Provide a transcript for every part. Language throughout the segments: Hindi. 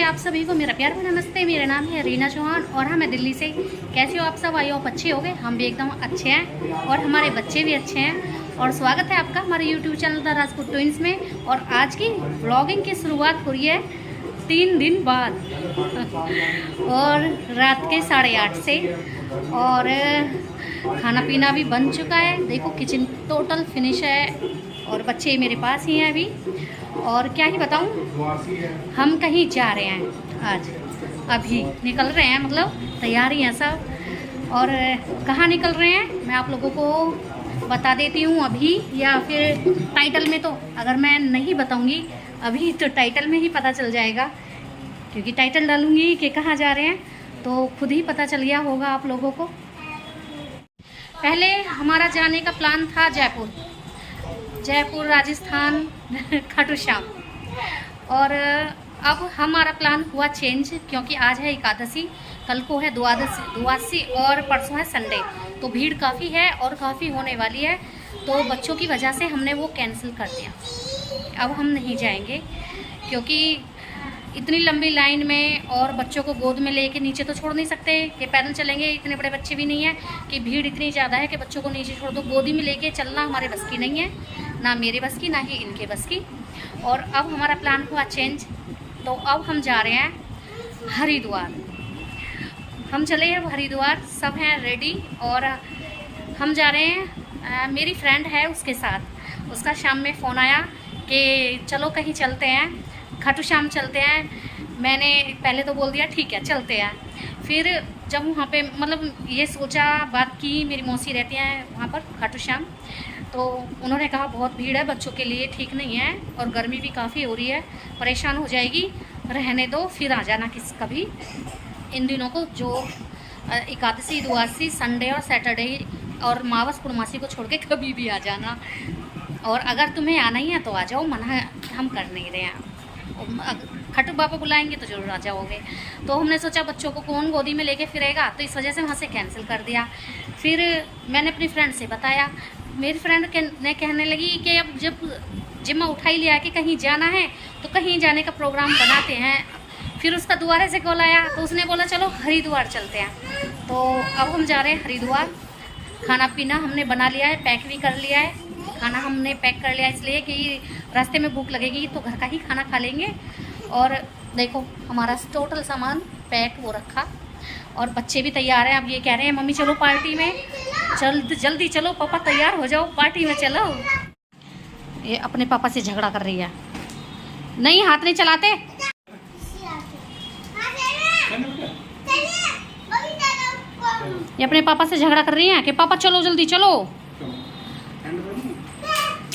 आप सभी को मेरा प्यार भरा नमस्ते। मेरा नाम है रीना चौहान और हाँ, मैं दिल्ली से। कैसे हो आप सब? आई होप अच्छे हो गए। हम भी एकदम अच्छे हैं और हमारे बच्चे भी अच्छे हैं। और स्वागत है आपका हमारे YouTube channel the Rajput twins में। और आज की व्लॉगिंग की शुरुआत हो रही है 3 दिन बाद और रात के 8:30 से। और खाना पीना भी बन चुका है। देखो किचन टोटल फिनिश है और बच्चे मेरे पास ही हैं अभी। और क्या ही बताऊं, हम कहीं जा रहे हैं आज, अभी निकल रहे हैं, मतलब तैयारी है सब। और कहाँ निकल रहे हैं मैं आप लोगों को बता देती हूँ अभी, या फिर टाइटल में। तो अगर मैं नहीं बताऊंगी अभी तो टाइटल में ही पता चल जाएगा, क्योंकि टाइटल डालूंगी कि कहाँ जा रहे हैं तो खुद ही पता चल गया होगा आप लोगों को। पहले हमारा जाने का प्लान था जयपुर राजस्थान खाटू श्याम। और अब हमारा प्लान हुआ चेंज, क्योंकि आज है एकादशी, कल को है द्वादशी और परसों है संडे। तो भीड़ काफ़ी है और काफ़ी होने वाली है, तो बच्चों की वजह से हमने वो कैंसिल कर दिया। अब हम नहीं जाएंगे, क्योंकि इतनी लंबी लाइन में और बच्चों को गोद में लेके नीचे तो छोड़ नहीं सकते कि पैदल चलेंगे। इतने बड़े बच्चे भी नहीं है कि भीड़ इतनी ज़्यादा है कि बच्चों को नीचे छोड़ दो। गोदी में लेके चलना हमारे बस की नहीं है, ना मेरे बस की, ना ही इनके बस की। और अब हमारा प्लान हुआ चेंज, तो अब हम जा रहे हैं हरिद्वार। हम चले हैं हरिद्वार, सब हैं रेडी और हम जा रहे हैं। मेरी फ्रेंड है, उसके साथ उसका शाम में फ़ोन आया कि चलो कहीं चलते हैं, खाटू श्याम चलते हैं। मैंने पहले तो बोल दिया ठीक है चलते हैं। फिर जब वहाँ पे मतलब ये सोचा, बात की, मेरी मौसी रहती हैं वहाँ पर खाटू श्याम, तो उन्होंने कहा बहुत भीड़ है, बच्चों के लिए ठीक नहीं है और गर्मी भी काफ़ी हो रही है, परेशान हो जाएगी, रहने दो, फिर आ जाना कभी इन दिनों को, जो एकादशी, द्वादशी, संडे और सैटरडे और मावस पूर्णमासी को छोड़ के कभी भी आ जाना। और अगर तुम्हें आना ही है तो आ जाओ, मना हम कर नहीं रहे हैं। खाटू बाबा बुलाएंगे तो जरूर आ जाओगे। तो हमने सोचा बच्चों को कौन गोदी में लेके फिरेगा, तो इस वजह से वहाँ से कैंसिल कर दिया। फिर मैंने अपनी फ्रेंड से बताया, मेरी फ्रेंड ने कहने लगी कि अब जब जिम्मा उठा ही लिया कि कहीं जाना है तो कहीं जाने का प्रोग्राम बनाते हैं। फिर उसका दोबारा से कॉल आया तो उसने बोला चलो हरिद्वार चलते हैं। तो अब हम जा रहे हैं हरिद्वार। खाना पीना हमने बना लिया है, पैक भी कर लिया है। खाना हमने पैक कर लिया इसलिए कि रास्ते में भूख लगेगी तो घर का ही खाना खा लेंगे। और देखो हमारा टोटल सामान पैक वो रखा और बच्चे भी तैयार हैं। अब ये कह रहे हैं मम्मी चलो पार्टी में, जल्दी चलो पापा, तैयार हो जाओ, पार्टी में चलो। ये अपने पापा से झगड़ा कर रही है, नहीं हाथ नहीं चलाते। ये अपने पापा से झगड़ा कर रही हैं कि पापा चलो जल्दी चलो।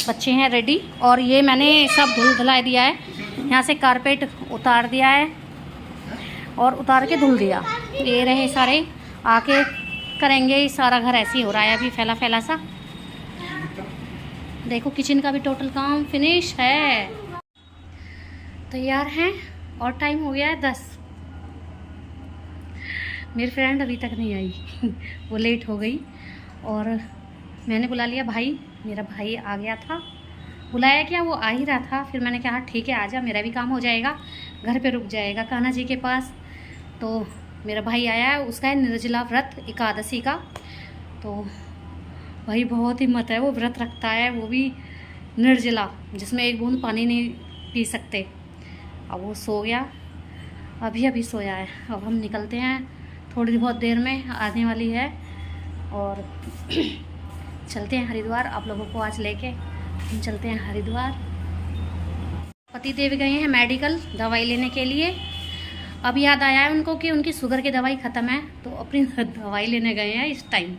बच्चे हैं रेडी और ये मैंने सब धुल धुला दिया है। यहाँ से कारपेट उतार दिया है और उतार के धुल दिया। ये रहे सारे, आके करेंगे। सारा घर ऐसे ही हो रहा है अभी, फैला फैला सा। देखो किचन का भी टोटल काम फिनिश है, तैयार हैं। और टाइम हो गया है 10। मेरी फ्रेंड अभी तक नहीं आई वो लेट हो गई। और मैंने बुला लिया भाई, मेरा भाई आ गया था। बुलाया क्या, वो आ ही रहा था। फिर मैंने कहा ठीक है आजा, मेरा भी काम हो जाएगा, घर पे रुक जाएगा कान्हा जी के पास। तो मेरा भाई आया है, उसका है निर्जला व्रत एकादशी का। तो भाई बहुत हिम्मत है, वो व्रत रखता है, वो भी निर्जला, जिसमें एक बूंद पानी नहीं पी सकते। अब वो सो गया, अभी सोया है। अब हम निकलते हैं, थोड़ी बहुत देर में आने वाली है और चलते हैं हरिद्वार। आप लोगों को आज लेके हम चलते हैं हरिद्वार। पति देव गए हैं मेडिकल दवाई लेने के लिए। अब याद आया है उनको कि उनकी शुगर की दवाई ख़त्म है, तो अपनी दवाई लेने गए हैं इस टाइम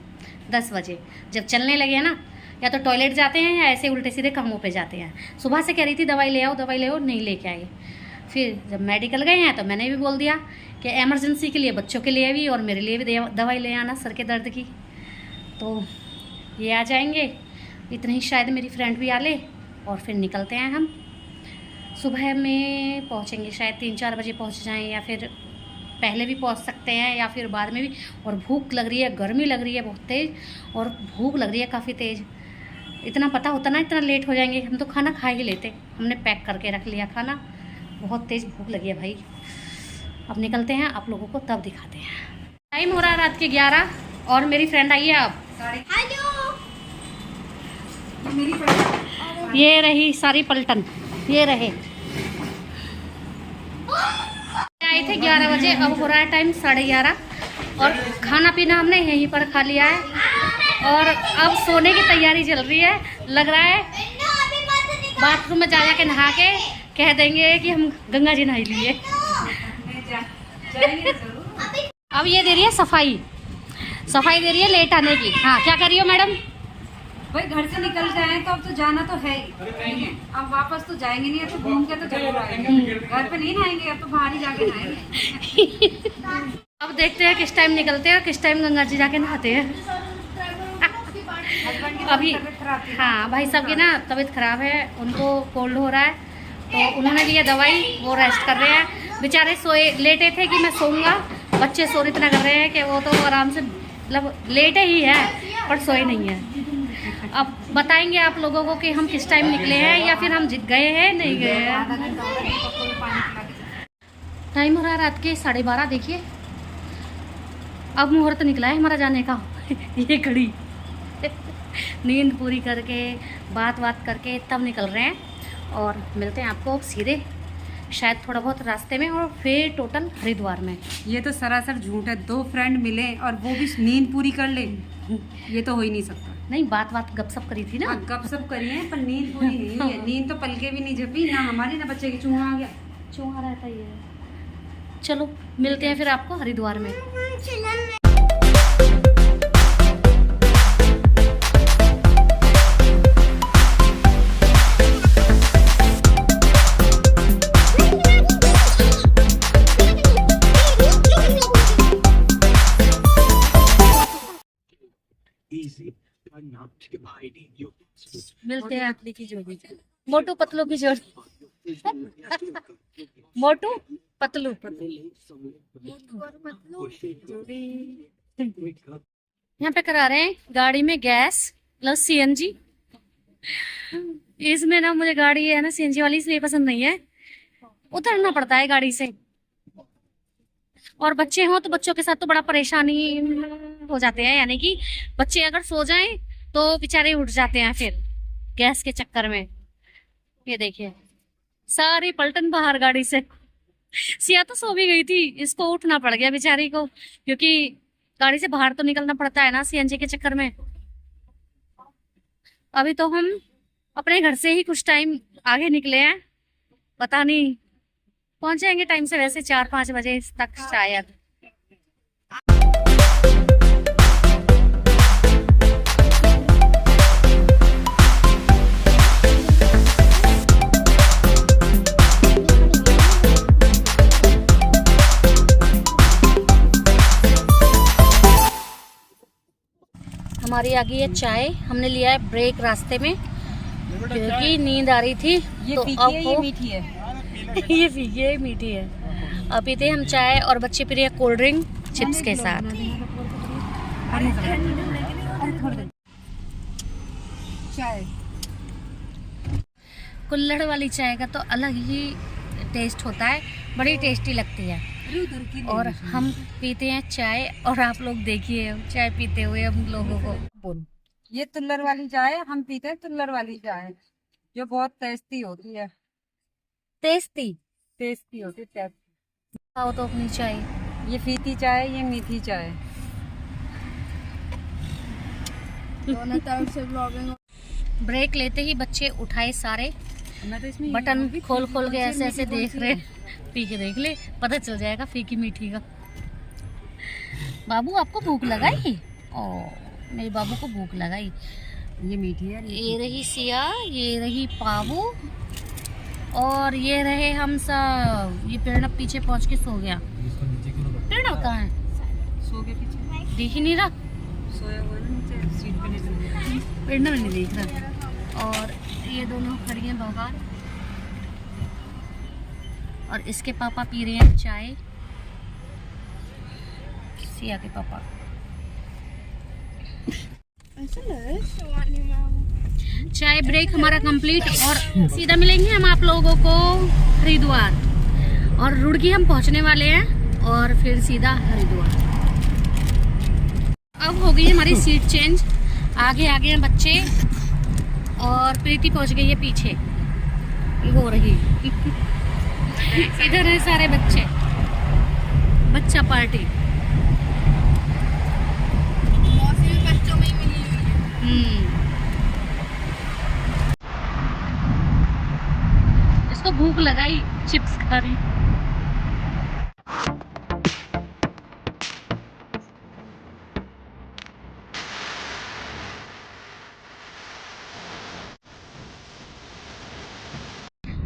10 बजे। जब चलने लगे हैं ना, या तो टॉयलेट जाते हैं या ऐसे उल्टे सीधे कामों पे जाते हैं। सुबह से कह रही थी दवाई ले आओ, नहीं लेके आए। फिर जब मेडिकल गए हैं तो मैंने भी बोल दिया कि एमरजेंसी के लिए बच्चों के लिए भी और मेरे लिए भी दवाई ले आना सर के दर्द की। तो ये आ जाएंगे, इतने ही शायद मेरी फ्रेंड भी आ ले और फिर निकलते हैं हम। सुबह में पहुंचेंगे, शायद 3-4 बजे पहुंच जाएं, या फिर पहले भी पहुंच सकते हैं या फिर बाद में भी। और भूख लग रही है, गर्मी लग रही है बहुत तेज़ और भूख लग रही है काफ़ी तेज़। इतना पता होता ना इतना लेट हो जाएंगे, हम तो खाना खा ही लेते। हमने पैक करके रख लिया खाना, बहुत तेज़ भूख लगी है भाई। अब निकलते हैं, आप लोगों को तब दिखाते हैं। टाइम हो रहा है रात के 11 और मेरी फ्रेंड आई है अब। ये रही सारी पलटन, ये रहे। आए थे 11 बजे, अब हो रहा है टाइम 11:30 और खाना पीना हमने यहीं पर खा लिया है और अब सोने की तैयारी चल रही है। लग रहा है बाथरूम में जा के नहा के कह देंगे कि हम गंगा जी नहा लिए। अब ये दे रही है सफाई दे रही है लेट आने की। हाँ, क्या कर रही हो मैडम? भाई घर से निकल गए हैं तो अब तो जाना तो है ही, अब वापस तो जाएंगे नहीं, अब तो घूम के तो जरूर आएंगे। घर पे नहीं नहाएंगे, अब तो बाहर ही जाके नहाएंगे। अब देखते हैं किस टाइम निकलते हैं और किस टाइम गंगा जी जाके नहाते हैं। अभी हाँ, भाई साहब की ना तबीयत खराब है, उनको कोल्ड हो रहा है तो उन्होंने लिया दवाई, वो रेस्ट कर रहे हैं। बेचारे सोए लेटे थे कि मैं सोऊंगा, बच्चे सो इतना कर रहे हैं कि वो तो आराम से मतलब लेटे ही है पर सोए नहीं है। अब बताएंगे आप लोगों को कि हम किस टाइम निकले हैं या फिर हम गए हैं नहीं गए हैं। टाइम हो रहा है रात के 12:30। देखिए अब मुहूर्त निकला है हमारा जाने का। ये घड़ी नींद पूरी करके बात करके तब निकल रहे हैं और मिलते हैं आपको सीधे शायद थोड़ा बहुत रास्ते में और फिर टोटल हरिद्वार में। ये तो सरासर झूठ है, 2 फ्रेंड मिले और वो भी नींद पूरी कर ले, ये तो हो ही नहीं सकता। नहीं, बात गपशप करी थी ना। गपशप करी है पर नींद पूरी नहीं है। नींद तो पलके भी नहीं झपी, ना हमारी ना बच्चे की। चूहा आ गया, चूहा रहता ही है। चलो मिलते हैं फिर आपको हरिद्वार में। मिलते हैं अपनी की जोड़ी, मोटू पतलू की जोड़ी। मोटू पतलू यहाँ पे करा रहे हैं गाड़ी में गैस प्लस सीएनजी। इसमें ना मुझे गाड़ी है ना सीएनजी वाली, इसलिए पसंद नहीं है, उतरना पड़ता है गाड़ी से। और बच्चे हों तो बच्चों के साथ तो बड़ा परेशानी हो जाते हैं, यानी कि बच्चे अगर सो जाएं तो बेचारे उठ जाते हैं फिर गैस के चक्कर में। ये देखिए सारी पलटन बाहर गाड़ी से। सिया तो सो भी गई थी, इसको उठना पड़ गया बेचारी को, क्योंकि गाड़ी से बाहर तो निकलना पड़ता है ना सीएनजी के चक्कर में। अभी तो हम अपने घर से ही कुछ टाइम आगे निकले हैं, पता नहीं पहुंच जाएंगे टाइम से, वैसे 4-5 बजे तक शायद। हमारी आ गई है चाय, हमने लिया है ब्रेक रास्ते में क्योंकि नींद आ रही थी। ये तो फीकी अब है, ये मीठी है। ये फीकी है, मीठी है। अब पीते हम चाय और बच्चे पी रहे हैं कोल्ड ड्रिंक चिप्स के साथ। चाय कुल्हड़ वाली चाय का तो अलग ही टेस्ट होता है, बड़ी टेस्टी लगती है। और हम पीते हैं चाय और आप लोग देखिए चाय पीते हुए हम लोगों को। ये तुल्लर वाली चाय, हम पीते हैं तुल्लर वाली चाय जो बहुत टेस्टी होती है। टेस्टी होती है। खाओ तो अपनी चाय। ये फीकी चाय, ये मीठी चाय। दोनों तरफ से ब्लॉगिंग। ब्रेक लेते ही बच्चे उठाए सारे, तो बटन खोल के ऐसे देख रहे। पी के देख ले, पता चल जाएगा फीकी मीठी का। बाबू आपको भूख लगाई? ओ मेरे बाबू को भूख लगाई। ये मीठी है। ये रही सिया, ये रही पाबू और ये रहे हम सब। ये प्रणव पीछे पहुंच के सो गया। प्रणव कहाँ है? सो गया पीछे, दिख ही नहीं रहा। सोया हुआ है नीचे सीट पे नहीं। प्रणव नहीं देख रहा। और ये दोनों खड़ी हैं बाहर और इसके पापा पी रहे हैं चाय, सिया के पापा। चाय ब्रेक हमारा कंप्लीट और सीधा मिलेंगे हम आप लोगों को हरिद्वार। और रुड़की हम पहुंचने वाले हैं। और फिर सीधा हरिद्वार। अब हो गई हमारी सीट चेंज, आगे आगे हैं बच्चे और प्रीति पहुंच गई है पीछे, हो रही इधर है सारे बच्चे, बच्चा पार्टी। मौसी बच्चों में ही मिली हुई है। इसको भूख लगाई, चिप्स खा रही।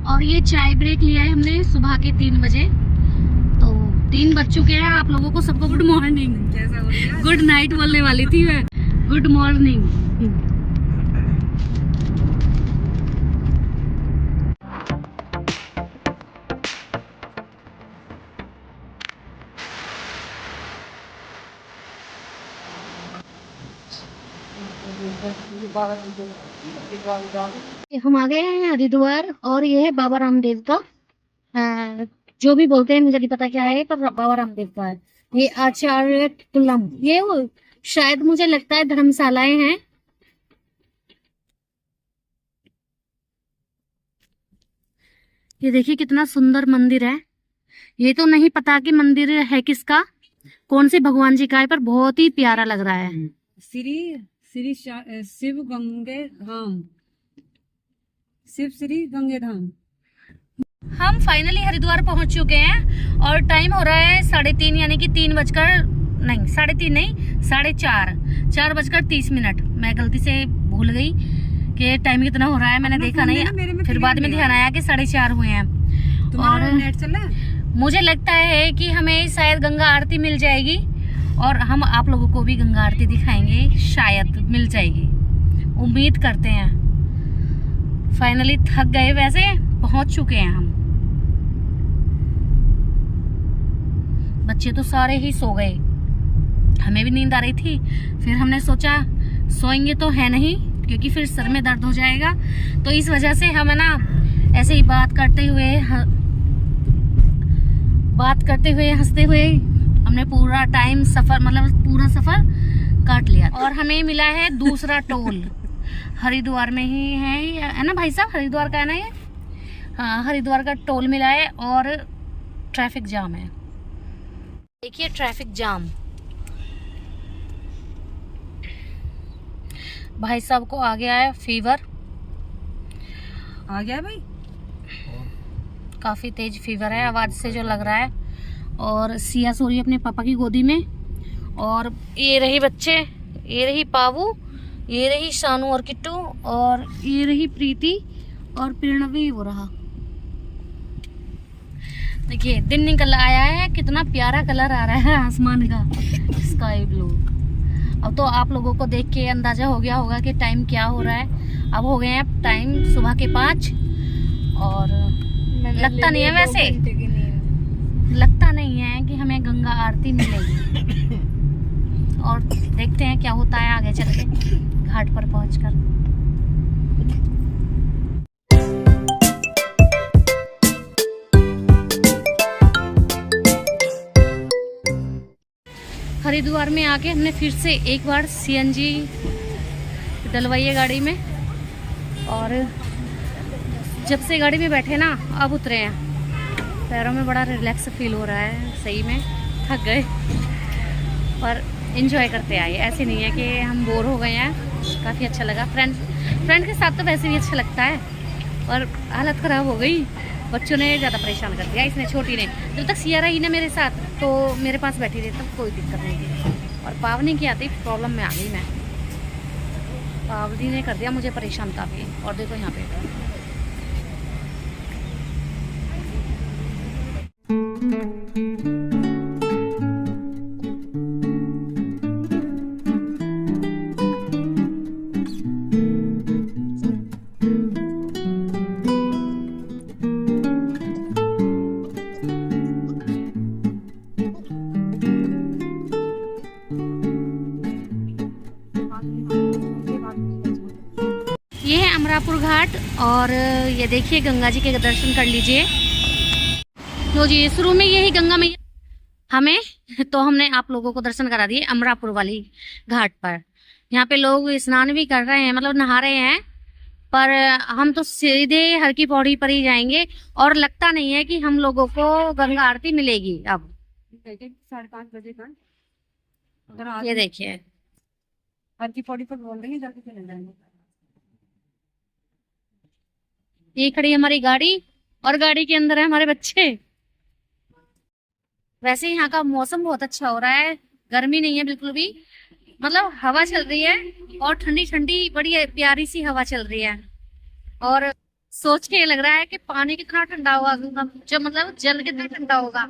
और ये चाय ब्रेक लिया है हमने सुबह के 3 बजे, तो 3 बज चुके हैं। आप लोगों को सबको गुड मॉर्निंग, गुड नाइट बोलने वाली थी मैं, गुड मॉर्निंग। हम आ गए हैं हरिद्वार और ये है बाबा रामदेव का, जो भी बोलते हैं मुझे नहीं पता क्या है, पर बाबा रामदेव का है। ये आचार्य कुलम, ये वो शायद मुझे लगता है धर्मशालाएं हैं। ये देखिए कितना सुंदर मंदिर है। ये तो नहीं पता कि मंदिर है किसका, कौन से भगवान जी का है, पर बहुत ही प्यारा लग रहा है। श्री शिव गंगे धाम, शिव श्री गंगे धाम। हम फाइनली हरिद्वार पहुंच चुके हैं और टाइम हो रहा है 3:30, यानी कि 3:30 नहीं 4:30 मैं गलती से भूल गई कि टाइम कितना हो रहा है, मैंने देखा नहीं, फिर बाद में ध्यान आया कि 4:30 हुए हैं। और नेट चला? मुझे लगता है कि हमें शायद गंगा आरती मिल जाएगी और हम आप लोगों को भी गंगा आरती दिखाएंगे, शायद मिल जाएगी, उम्मीद करते हैं। फाइनली थक गए, वैसे पहुंच चुके हैं हम। बच्चे तो सारे ही सो गए, हमें भी नींद आ रही थी, फिर हमने सोचा सोएंगे तो है नहीं क्योंकि फिर सर में दर्द हो जाएगा, तो इस वजह से हम है ना ऐसे ही बात करते हुए हंसते हुए हमने पूरा टाइम पूरा सफर काट लिया। और हमें मिला है दूसरा टोल, हरिद्वार में ही है ना भाई साहब, हरिद्वार का है ना ये? हाँ, हरिद्वार का टोल मिला है और ट्रैफिक जाम है। देखिए ट्रैफिक जाम, भाई साहब को आ गया है फीवर, आ गया भाई, काफी तेज फीवर है, आवाज से जो लग रहा है। और सिया सो रही है अपने पापा की गोदी में, और ये रही बच्चे, ये रही पावू, ये रही शानू और किट्टू, और ये रही प्रीति और प्रणवी वो रहा। देखिए दिन निकल आया है, कितना प्यारा कलर आ रहा है आसमान का, स्काई ब्लू। अब तो आप लोगों को देख के अंदाजा हो गया होगा कि टाइम क्या हो रहा है। अब हो गए हैं टाइम सुबह के 5 और लगता नहीं है, वैसे लगता नहीं है कि हमें गंगा आरती मिलेगी। और देखते हैं क्या होता है आगे चल के घाट पर पहुंचकर। हरिद्वार में आके हमने फिर से एक बार सीएनजी डलवाई है गाड़ी में, और जब से गाड़ी में बैठे ना अब उतरे हैं, पैरों में बड़ा रिलैक्स फील हो रहा है। सही में थक गए पर एंजॉय करते आए, ऐसे नहीं है कि हम बोर हो गए हैं। काफ़ी अच्छा लगा, फ्रेंड के साथ तो वैसे भी अच्छा लगता है, और हालत ख़राब हो गई, बच्चों ने ज़्यादा परेशान कर दिया। इसने छोटी ने, जब तक सिया रही ना मेरे साथ तो मेरे पास बैठी रही तब कोई दिक्कत नहीं थी, और पावनी की आती प्रॉब्लम में आ गई मैं, पावनी ने कर दिया मुझे परेशान काफ़ी। और देखो यहाँ पे ये है अमरापुर घाट, और ये देखिए गंगा जी के दर्शन कर लीजिए। लो जी, शुरू में यही गंगा मैया हमें तो हमने आप लोगों को दर्शन करा दिए अमरापुर वाली घाट पर। यहाँ पे लोग स्नान भी कर रहे हैं, मतलब नहा रहे हैं, पर हम तो सीधे हर की पौड़ी पर ही जाएंगे और लगता नहीं है कि हम लोगों को गंगा आरती मिलेगी। अब 5:30 बजे का ये देखिए हर की पौड़ी पर बोल रही है, जल्दी चले जाएंगे। ये खड़ी है हमारी गाड़ी और गाड़ी के अंदर है हमारे बच्चे। वैसे यहाँ का मौसम बहुत अच्छा हो रहा है, गर्मी नहीं है बिल्कुल भी, मतलब हवा चल रही है और ठंडी ठंडी बड़ी प्यारी सी हवा चल रही है। और सोच के लग रहा है कि पानी कितना ठंडा होगा, जो मतलब जल कितना ठंडा होगा।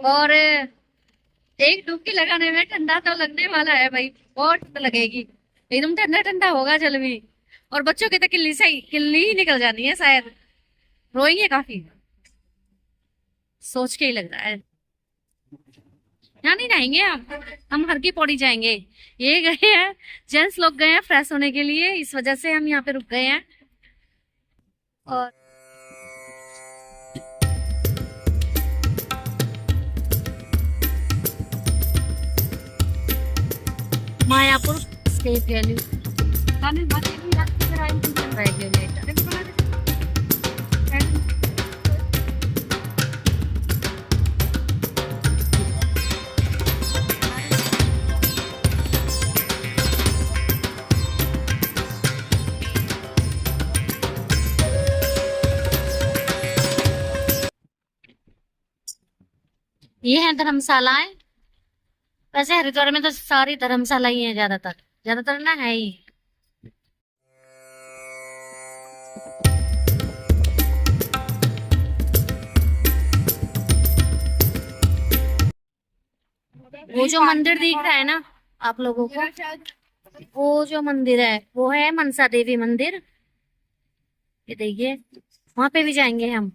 और एक डुबकी लगाने में ठंडा तो लगने वाला है भाई, बहुत ठंड लगेगी, एकदम ठंडा ठंडा होगा जल भी। और बच्चों की तो किल्ली ही निकल जानी है शायद, रोएंगे काफी, सोच के ही लग रहा है। यहाँ नहीं रहेंगे हम हर की पौड़ी जाएंगे। ये गए हैं जेंट्स लोग, गए हैं फ्रेश होने के लिए, इस वजह से हम यहाँ पे रुक गए हैं। और मायापुर स्टेट वैल्यू ये है धर्मशालाएं। वैसे हरिद्वार में तो सारी धर्मशाला ही है, ज्यादातर ना है ही। वो जो मंदिर दिख रहा है ना आप लोगों को, वो जो मंदिर है वो है मनसा देवी मंदिर। ये देखिए वहां पे भी जाएंगे हम।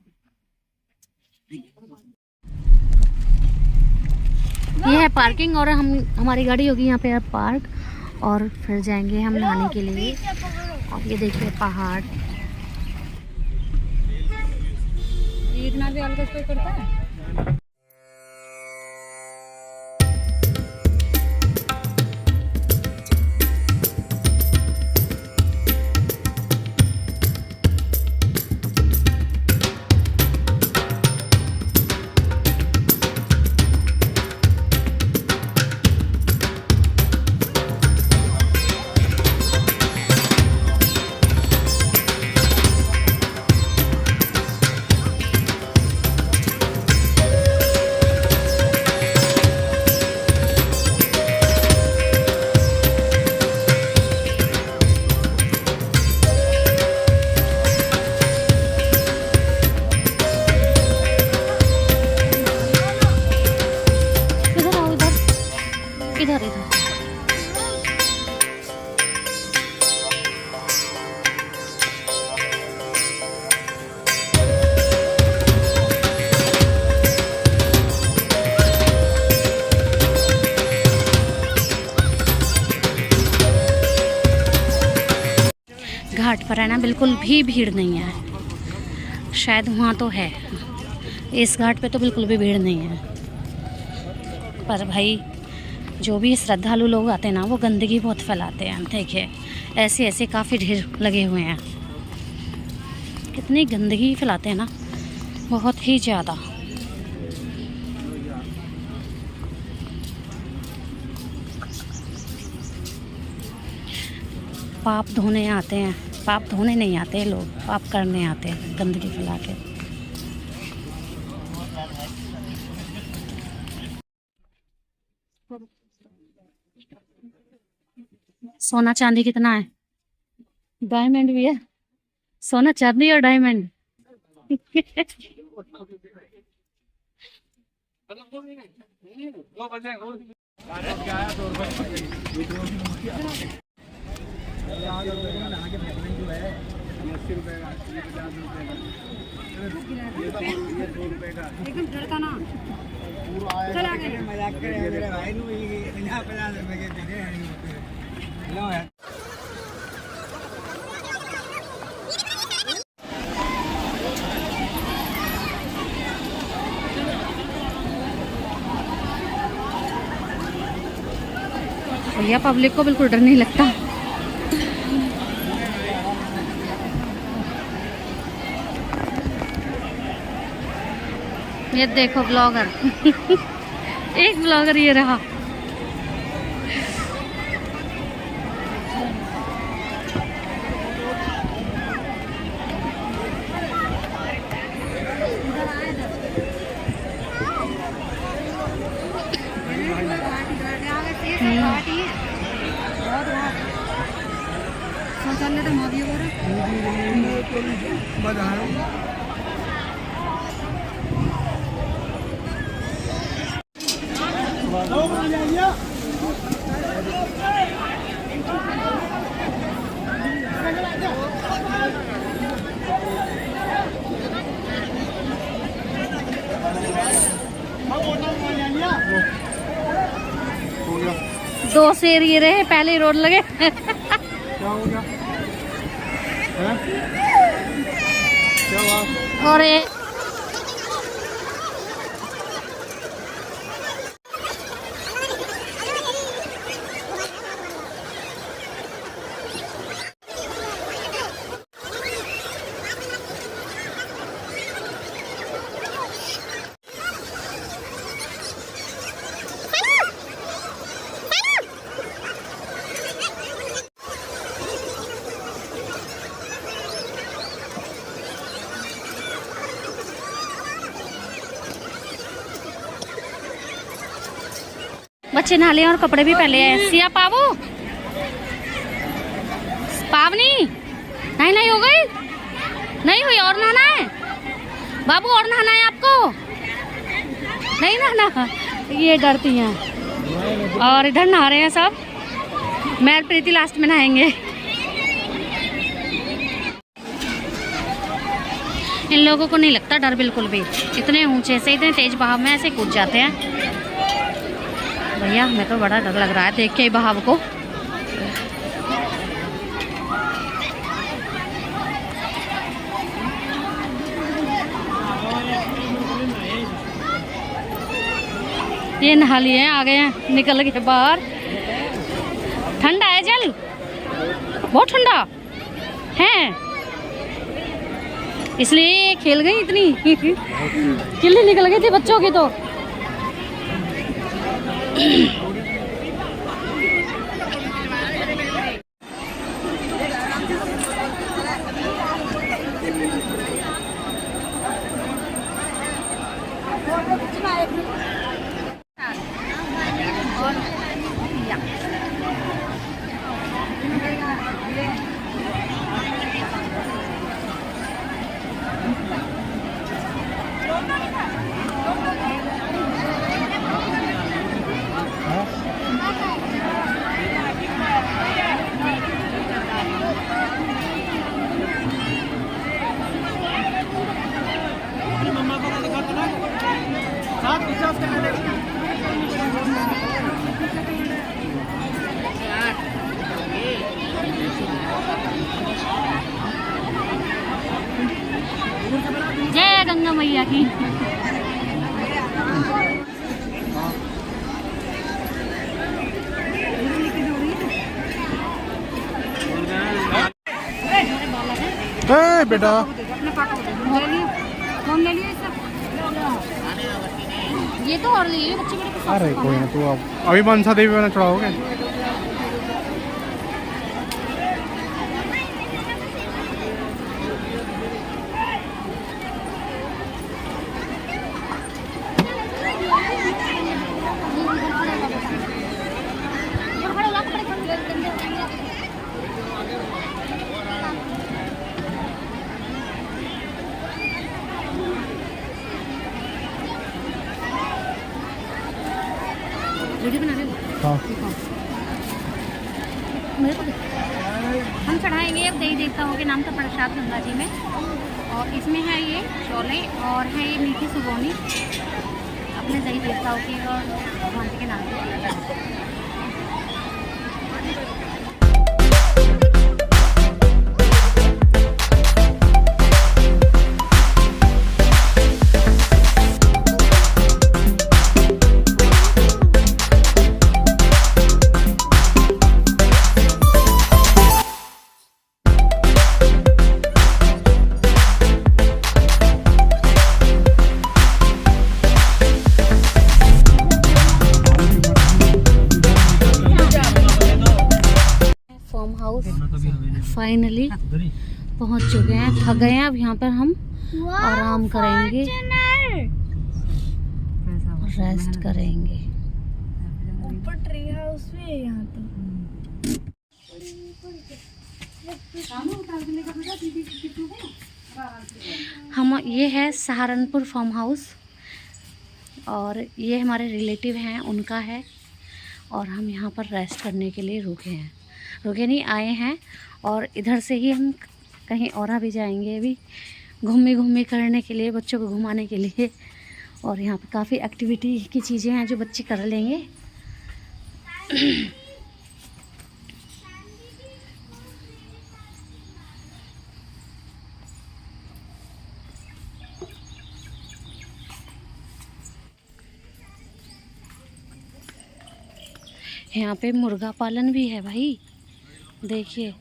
ये है पार्किंग और हमारी गाड़ी होगी यहाँ पे पार्क, और फिर जाएंगे हम नहाने के लिए। और ये देखिए पहाड़, इतना भी अलग कोई करता है। इधर इधर घाट पर है ना बिल्कुल भी भीड़ नहीं है, शायद वहाँ तो है, इस घाट पे तो बिल्कुल भी भीड़ नहीं है। पर भाई जो भी श्रद्धालु लोग आते हैं ना वो गंदगी बहुत फैलाते हैं। देखिए ऐसे ऐसे काफ़ी ढेर लगे हुए हैं, कितनी गंदगी फैलाते हैं ना, बहुत ही ज़्यादा। पाप धोने आते हैं, पाप धोने नहीं आते हैं लोग, पाप करने आते हैं गंदगी फैला के। सोना चांदी कितना है? डायमंड भी है, सोना चांदी और डायमंड। एकदम डरता ना चला गया मजाक करे मेरे भाई नु 50 रुपए के दे लो यार। भैया पब्लिक को बिल्कुल डर नहीं लगता। ये देखो ब्लॉगर एक ब्लॉगर ये रहा। दो शेर ये रहे, पहले ही रोड लगे। क्या हो गया? हैं? क्या बात? और ये बच्चे नहा लिए और कपड़े भी पहले हैं। सिया पावू पावनी नहीं नहीं हो गई, नहीं हुई, और नहाना है बाबू, और नहाना है आपको, नहीं नहाना। ये डरती हैं और इधर नहा रहे हैं सब। मैं और प्रीति लास्ट में नहाएंगे। इन लोगों को नहीं लगता डर बिल्कुल भी, इतने ऊंचे से इतने तेज बहाव में ऐसे कूद जाते हैं। भैया हमें तो बड़ा डर लग रहा है देख के ही बहाव को। ये नहा लिए हैं, आ गए हैं, निकल गए बाहर। ठंडा है जल, बहुत ठंडा है, इसलिए खेल गई इतनी किल्ली निकल गई थी बच्चों की। तो जय गंगा मैया की। बेटा ये तो और लिए बच्चे बड़े पसंद। अरे कोई ना, तू अब अभी मनसा देवी में चढ़ाओगे? वीडियो बना रहे हो? हाँ। मेरे को हम चढ़ाएंगे अब देवी देवताओं के नाम का प्रसाद गंगा जी में, और इसमें है ये छोले और है ये मीठी सुगौनी अपने देवी देवताओं की और भगवान जी के नाम के। हाउस फाइनली पहुंच चुके हैं। थक गए हैं, अब यहाँ पर हम आराम करेंगे, रेस्ट करेंगे। ऊपर ट्री हाउस भी है यहाँ तो। हम ये है सहारनपुर फार्म हाउस और ये हमारे रिलेटिव हैं, उनका है। और हम यहाँ पर रेस्ट करने के लिए रुके नहीं, आए हैं। और इधर से ही हम कहीं और भी जाएंगे अभी घूमे करने के लिए, बच्चों को घुमाने के लिए। और यहाँ पे काफ़ी एक्टिविटी की चीज़ें हैं जो बच्चे कर लेंगे। यहाँ पे मुर्गा पालन भी है भाई, देखिए।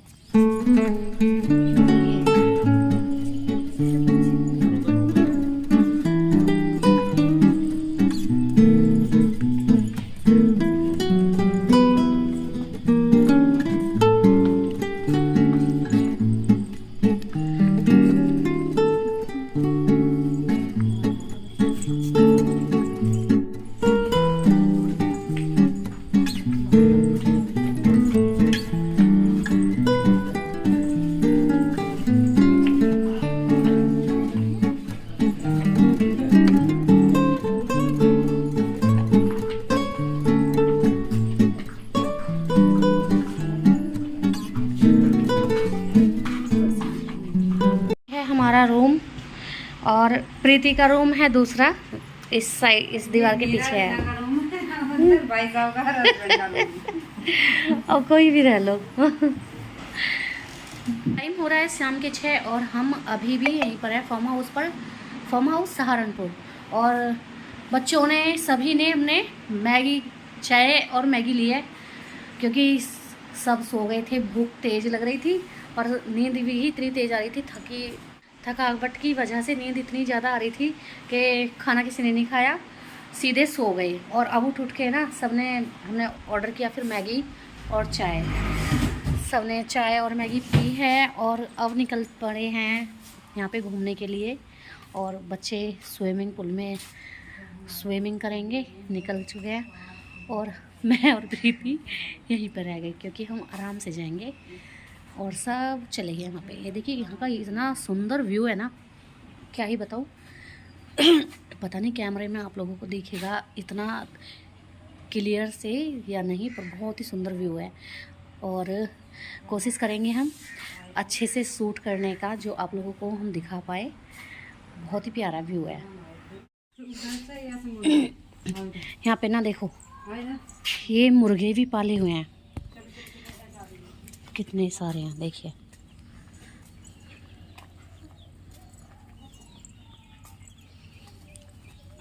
हमारा रूम और प्रीति का रूम है दूसरा, इस साइड, इस दीवार के पीछे है। भाई साहब का husband का room। और कोई भी रह लो। टाइम हो रहा है शाम के 6 और हम अभी भी यहीं पर है फार्म हाउस सहारनपुर। और बच्चों ने सभी ने हमने मैगी, चाय और मैगी ली है क्योंकि सब सो गए थे, भूख तेज़ लग रही थी और नींद भी इतनी तेज़ आ रही थी। थकावट की वजह से नींद इतनी ज़्यादा आ रही थी कि खाना किसी ने नहीं खाया, सीधे सो गए। और अब उठ के ना हमने ऑर्डर किया फिर मैगी और चाय। सबने चाय और मैगी पी है और अब निकल पड़े हैं यहाँ पे घूमने के लिए। और बच्चे स्विमिंग पूल में स्विमिंग करेंगे, निकल चुके हैं। और मैं और प्रीति यहीं पर रह गए क्योंकि हम आराम से जाएंगे और सब चले गए वहाँ पे। ये देखिए यहाँ का इतना सुंदर व्यू है ना, क्या ही बताऊँ। पता नहीं कैमरे में आप लोगों को दिखेगा इतना क्लियर से या नहीं, पर बहुत ही सुंदर व्यू है। और कोशिश करेंगे हम अच्छे से शूट करने का, जो आप लोगों को हम दिखा पाए। बहुत ही प्यारा व्यू है। यहाँ पे ना देखो, ये मुर्गे भी पाले हुए हैं, कितने सारे हैं देखिए।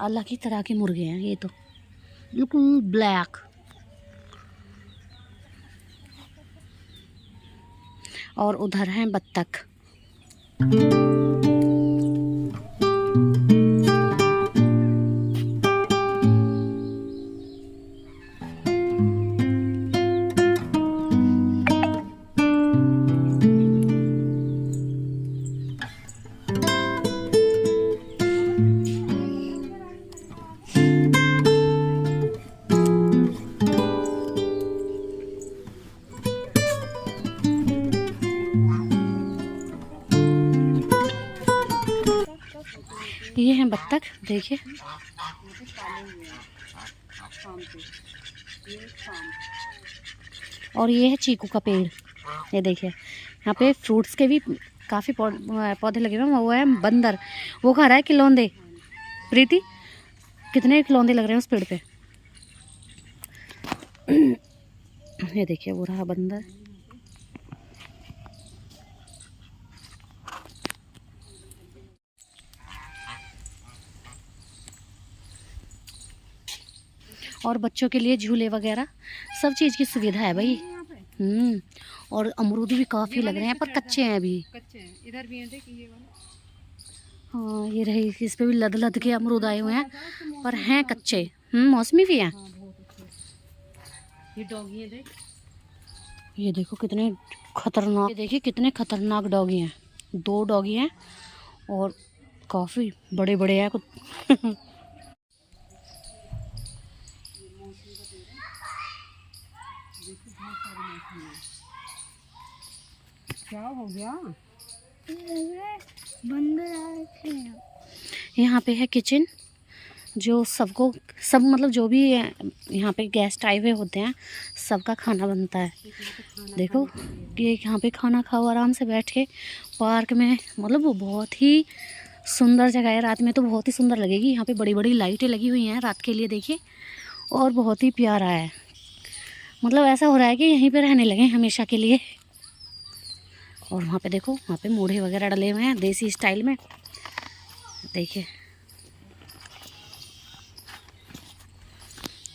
अलग ही तरह के मुर्गे हैं ये तो, बिल्कुल ब्लैक। और उधर हैं बत्तख। ये हैं बत्तख, देखिए। और ये है चीकू का पेड़, ये देखिए। यहाँ पे फ्रूट्स के भी काफ़ी पौधे लगे हुए हैं। वो है बंदर, वो खा रहा है किलौंदे। प्रीति, कितने किलौंदे लग रहे हैं उस पेड़ पे। ये देखिए वो रहा बंदर। और बच्चों के लिए झूले वगैरह सब चीज़ की सुविधा है भाई। और अमरूद भी काफ़ी लग रहे हैं पर कच्चे हैं अभी। कच्चे हैं, इधर भी हैं, देखिए ये वाला। हाँ ये रही, इस पे भी लद लद के अमरूद आए हुए हैं पर हैं कच्चे। मौसमी भी हैं। ये डॉगी है, देख ये देखो कितने खतरनाक, ये देखिए कितने खतरनाक डॉगी हैं। 2 डॉगी हैं और काफ़ी बड़े बड़े हैं कुछ। क्या हो गया? बंदर आ रखे हैं। यहाँ पे है किचन, जो सबको सब मतलब जो भी यहाँ पे गेस्ट आए हुए होते हैं सबका खाना बनता है। देखो ये यहाँ पे खाना खाओ आराम से बैठ के पार्क में, मतलब वो बहुत ही सुंदर जगह है। रात में तो बहुत ही सुंदर लगेगी। यहाँ पे बड़ी बड़ी लाइटें लगी हुई हैं रात के लिए, देखिए, और बहुत ही प्यारा है। मतलब ऐसा हो रहा है कि यहीं पे रहने लगे हमेशा के लिए। और वहाँ पे देखो, वहाँ पे मूढ़े वगैरह डले हुए हैं देसी स्टाइल में, देखिए।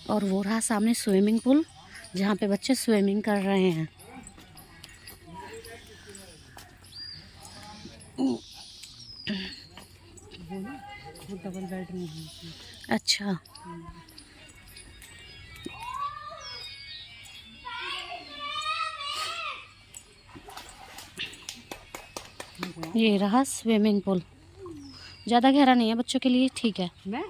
और वो रहा सामने स्विमिंग पूल, जहाँ पे बच्चे स्विमिंग कर रहे हैं। डबल बेड में है। अच्छा, ये रहा स्विमिंग पूल। ज़्यादा गहरा नहीं है, बच्चों के लिए ठीक है। मैं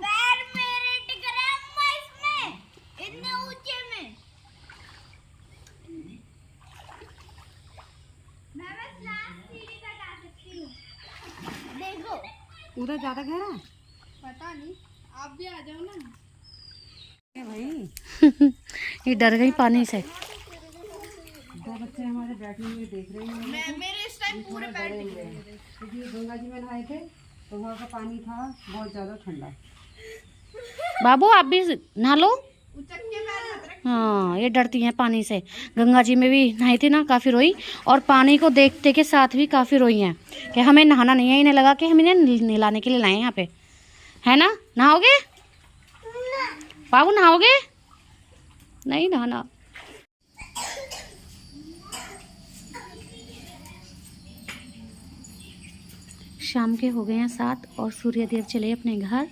उधर ज्यादा गहरा है? पता नहीं, आप भी आ जाओ ना। भाई ये डर गई पानी से। 2 बच्चे हमारे बैठे हुए देख रहे हैं। मेरे इस टाइम पूरे पैर दिख रहे हैं। क्योंकि गंगा जी में नहाए थे तो वहाँ का पानी था बहुत ज़्यादा ठंडा। बाबू आप भी नहा लो। उचक के पैर मत रख। हाँ, ये डरती हैं पानी से। गंगा जी में भी नहाई थी ना, काफ़ी रोई, और पानी को देखते के साथ भी काफ़ी रोई हैं कि हमें नहाना नहीं है। इन्हें लगा कि हम इन्हें नहलाने के लिए लाए हैं यहाँ पे, है ना। नहाओगे बाबू, नहाओगे? नहीं नहाना। शाम के हो गए हैं 7 और सूर्यदेव चले अपने घर,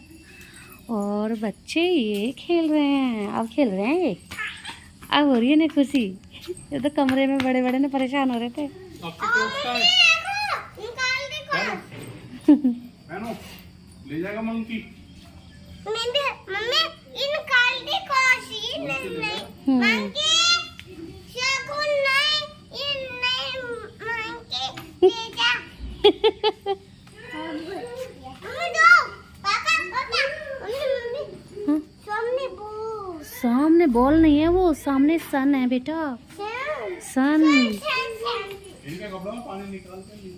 और बच्चे ये खेल रहे हैं। अब खेल रहे हैं ये, अब हो रही है ना खुशी। ये तो कमरे में बड़े बड़े ने परेशान हो रहे थे। ले जाएगा मंकी। मम्मी निकाल दे कोशी नहीं मंकी शकुन नहीं ये नहीं मंकी ले जा। मम्मी दो पापा पापा मम्मी सामने बॉल, सामने बॉल नहीं है, वो सामने सन है बेटा, सन। इनके कपड़ों में पानी निकाल के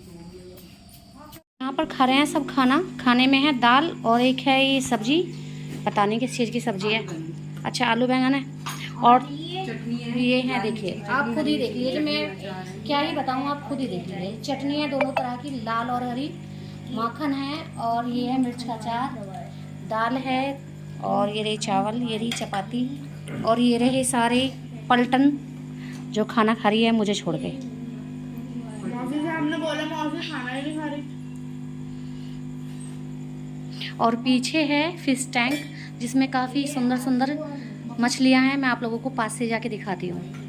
यहाँ पर खा रहे हैं सब खाना। खाने में है दाल और एक है ये सब्जी, पता नहीं किस चीज़ की सब्जी है। अच्छा, आलू बैंगन है और ये है, देखिए आप खुद ही देख लीजिए, मैं क्या ही बताऊँ, आप खुद ही देख लीजिए। चटनी है दोनों तरह की, लाल और हरी, माखन है, और ये है मिर्च का अचार, दाल है, और ये रही चावल, ये रही चपाती, और ये रहे सारे पलटन जो खाना खा रही है मुझे छोड़ के। मौसी से हमने बोला मौसी खाना ही नहीं खा रही। और पीछे है फिश टैंक, जिसमें काफ़ी सुंदर सुंदर मछलियां हैं। मैं आप लोगों को पास से जाके दिखाती हूँ।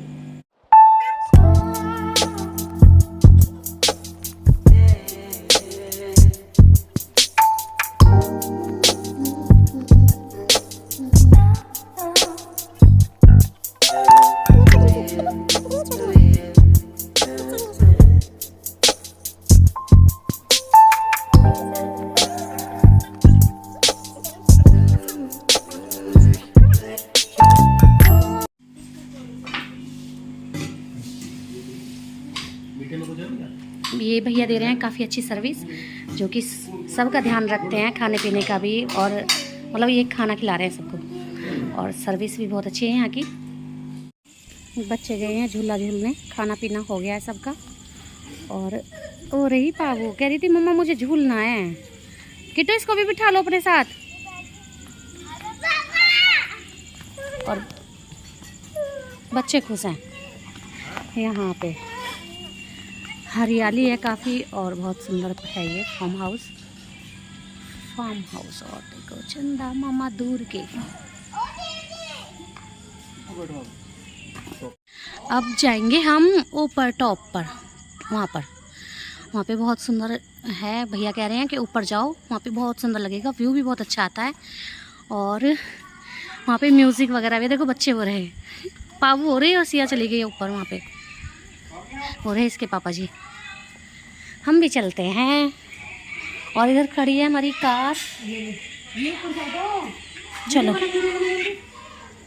ये भैया दे रहे हैं काफ़ी अच्छी सर्विस, जो कि सबका ध्यान रखते हैं, खाने पीने का भी, और मतलब ये खाना खिला रहे हैं सबको, और सर्विस भी बहुत अच्छी है यहाँ की। बच्चे गए हैं झूला झूलने, खाना पीना हो गया है सबका। और ओ रही पाबू कह रही थी मम्मा मुझे झूलना है, किटो इसको भी बिठा लो अपने साथ। और बच्चे खुश हैं। यहाँ पे हरियाली है काफ़ी, और बहुत सुंदर है ये फार्म हाउस। और देखो चंदा मामा दूर के। अब जाएंगे हम ऊपर टॉप पर, वहाँ पे बहुत सुंदर है। भैया कह रहे हैं कि ऊपर जाओ, वहाँ पे बहुत सुंदर लगेगा, व्यू भी बहुत अच्छा आता है। और वहाँ पे म्यूज़िक वगैरह भी, देखो बच्चे हो रहे हैं, पापू हो रही है और सिया चली गई है ऊपर, वहाँ पे हो रहे इसके पापा जी। हम भी चलते हैं। और इधर खड़ी है हमारी कार, चलो।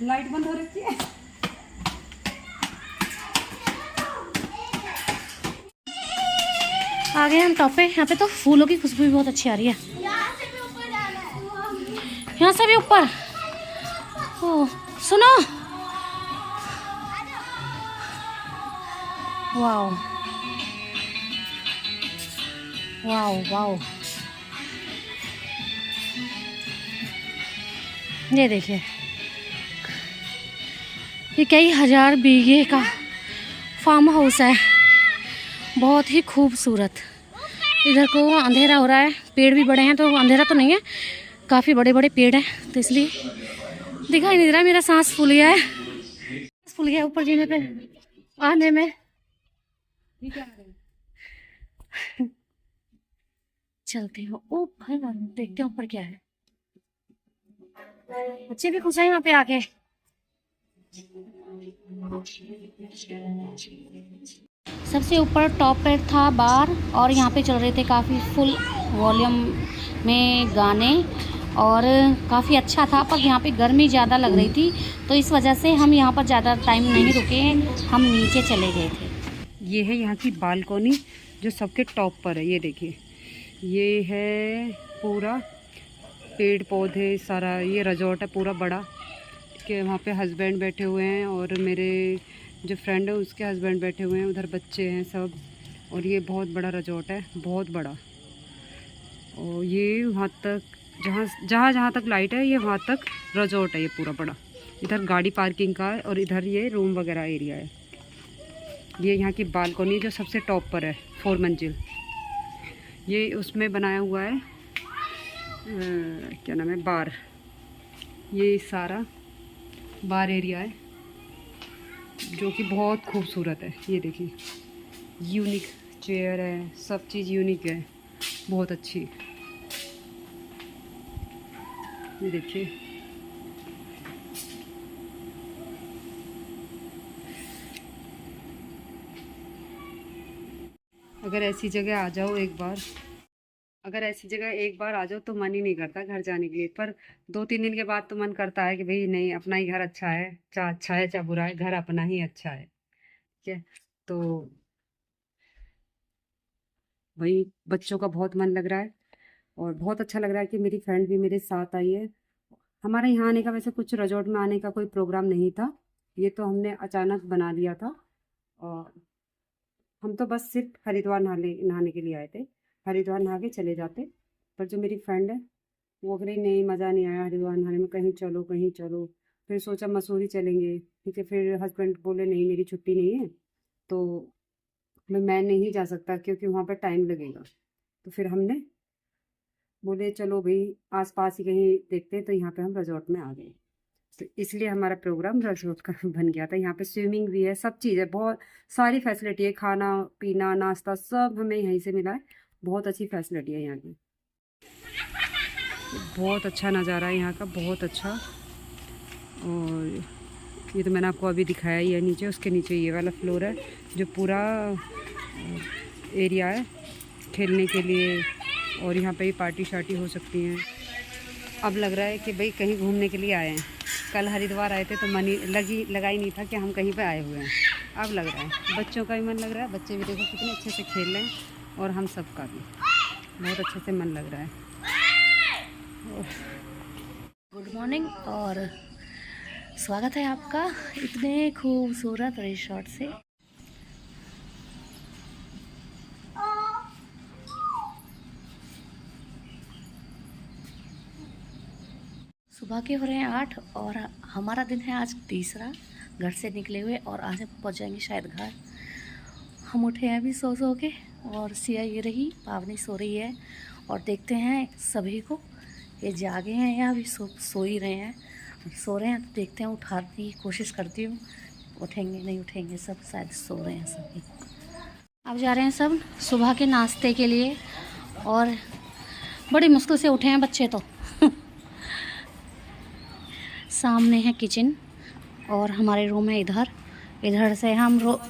लाइट बंद हो रखी है। आ गए हम टॉप पे। यहाँ पे तो फूलों की खुशबू भी बहुत अच्छी आ रही है। यहाँ से भी ऊपर। ओ सुनो, वाओ वाओ वाओ, ये देखिए, ये कई हजार बीघे का फार्म हाउस है, बहुत ही खूबसूरत। इधर को अंधेरा हो रहा है, पेड़ भी बड़े हैं तो अंधेरा तो नहीं है, काफ़ी बड़े बड़े पेड़ हैं तो इसलिए दिखाई नहीं दे रहा। मेरा सांस फूल गया है, फूल गया ऊपर जीने पे आने में। चलते हैं ऊपर, देखते हैं ऊपर क्या है। बच्चे भी खुश हैं यहाँ पे आके। सबसे ऊपर टॉप पर था बार, और यहाँ पे चल रहे थे काफ़ी फुल वॉल्यूम में गाने, और काफ़ी अच्छा था। पर यहाँ पे गर्मी ज़्यादा लग रही थी तो इस वजह से हम यहाँ पर ज़्यादा टाइम नहीं रुके, हम नीचे चले गए थे। ये है यहाँ की बालकोनी जो सबके टॉप पर है। ये देखिए, ये है पूरा पेड़ पौधे सारा, ये रिजॉर्ट है पूरा बड़ा, कि वहाँ पे हस्बैंड बैठे हुए हैं और मेरे जो फ्रेंड है उसके हस्बैंड बैठे हुए हैं, उधर बच्चे हैं सब। और ये बहुत बड़ा रिजॉर्ट है, बहुत बड़ा। और ये वहाँ तक जहाँ तक लाइट है, ये वहाँ तक रिजॉर्ट है, ये पूरा बड़ा। इधर गाड़ी पार्किंग का है और इधर ये रूम वगैरह एरिया है। ये यहाँ की बालकोनी जो सबसे टॉप पर है, 4 मंजिल। ये उसमें बनाया हुआ है क्या नाम है, बार। ये सारा बार एरिया है जो कि बहुत खूबसूरत है। ये देखिए, यूनिक चेयर है, सब चीज़ यूनिक है, बहुत अच्छी। ये देखिए, अगर ऐसी जगह आ जाओ एक बार, आ जाओ तो मन ही नहीं करता घर जाने के लिए। पर 2-3 दिन के बाद तो मन करता है कि भाई नहीं, अपना ही घर अच्छा है, चाहे अच्छा है चाहे बुरा है, घर अपना ही अच्छा है। ठीक है, तो वही बच्चों का बहुत मन लग रहा है और बहुत अच्छा लग रहा है कि मेरी फ्रेंड भी मेरे साथ आई है। हमारे यहाँ आने का वैसे कुछ रिजॉर्ट में आने का कोई प्रोग्राम नहीं था, ये तो हमने अचानक बना लिया था। और हम तो बस सिर्फ हरिद्वार नहाने के लिए आए थे, हरिद्वार नहा के चले जाते। पर जो मेरी फ्रेंड है वो कह रही नहीं, मज़ा नहीं आया हरिद्वार नहाने में, कहीं चलो कहीं चलो। फिर सोचा मसूरी चलेंगे, ठीक है। फिर हस्बैंड बोले नहीं, मेरी छुट्टी नहीं है तो मैं नहीं जा सकता क्योंकि वहाँ पर टाइम लगेगा। तो फिर हमने बोले चलो भाई आसपास ही कहीं देखते हैं, तो यहाँ पे हम रिजॉर्ट में आ गए। तो इसलिए हमारा प्रोग्राम रिजॉर्ट का बन गया था। यहाँ पे स्विमिंग भी है, सब चीज़ है, बहुत सारी फैसिलिटी है, खाना पीना नाश्ता सब हमें यहीं से मिला है। बहुत अच्छी फैसिलिटी है यहाँ की, बहुत अच्छा नज़ारा है यहाँ का, बहुत अच्छा। और ये तो मैंने आपको अभी दिखाया ही है, नीचे उसके नीचे ये वाला फ्लोर है जो पूरा एरिया है खेलने के लिए, और यहाँ पे पार्टी शार्टी हो सकती हैं। अब लग रहा है कि भाई कहीं घूमने के लिए आए हैं। कल हरिद्वार आए थे तो मन लगा ही नहीं था कि हम कहीं पे आए हुए हैं। अब लग रहा है, बच्चों का भी मन लग रहा है, बच्चे भी देखो कितने अच्छे से खेल रहे हैं, और हम सब का भी बहुत अच्छे से मन लग रहा है। गुड मॉर्निंग और स्वागत है आपका इतने खूबसूरत रिसोर्ट से। सुबह के हो रहे हैं 8 और हमारा दिन है आज तीसरा घर से निकले हुए, और आज हम पहुँच जाएंगे शायद घर। हम उठे हैं अभी सो के, और सिया ये रही, पावनी सो रही है। और देखते हैं सभी को, ये जागे हैं या अभी सो ही रहे हैं। सो रहे हैं तो देखते हैं, उठाने की कोशिश करती हूँ, उठेंगे नहीं उठेंगे, सब शायद सो रहे हैं सभी। अब जा रहे हैं सब सुबह के नाश्ते के लिए, और बड़ी मुश्किल से उठे हैं बच्चे तो। सामने है किचन और हमारे रूम है इधर। इधर से हम गुड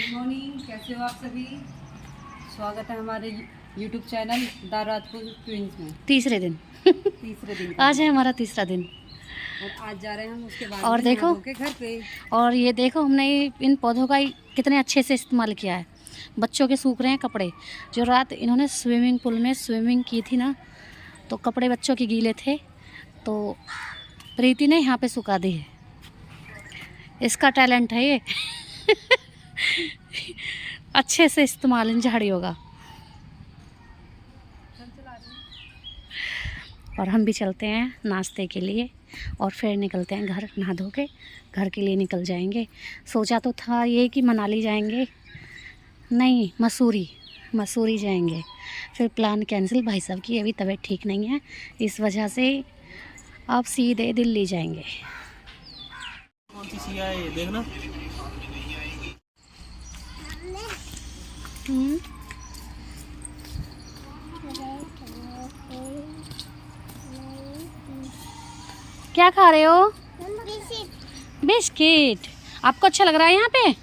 मॉर्निंग, कैसे हो आप सभी? स्वागत है हमारे YouTube channel the Rajput twins में। तीसरे दिन तीसरे दिन आज है हमारा तीसरा दिन। और आज जा रहे हैं हम उसके बाद और में देखो नहा धो के घर पे। और ये देखो हमने इन पौधों का कितने अच्छे से इस्तेमाल किया है। बच्चों के सूख रहे हैं कपड़े, जो रात इन्होंने स्विमिंग पूल में स्विमिंग की थी ना, तो कपड़े बच्चों के गीले थे, तो प्रीति ने यहाँ पे सुखा दी है। इसका टैलेंट है ये। अच्छे से इस्तेमाल इन झाड़ियों का। और हम भी चलते हैं नाश्ते के लिए और फिर निकलते हैं घर, नहा धो के घर के लिए निकल जाएंगे। सोचा तो था ये कि मनाली जाएंगे, नहीं मसूरी जाएंगे, फिर प्लान कैंसिल। भाई साहब की अभी तबीयत ठीक नहीं है, इस वजह से अब सीधे दिल्ली जाएंगे। कौन सी सिया है ये देखना। क्या खा रहे हो? बिस्किट। आपको अच्छा लग रहा है यहाँ पे?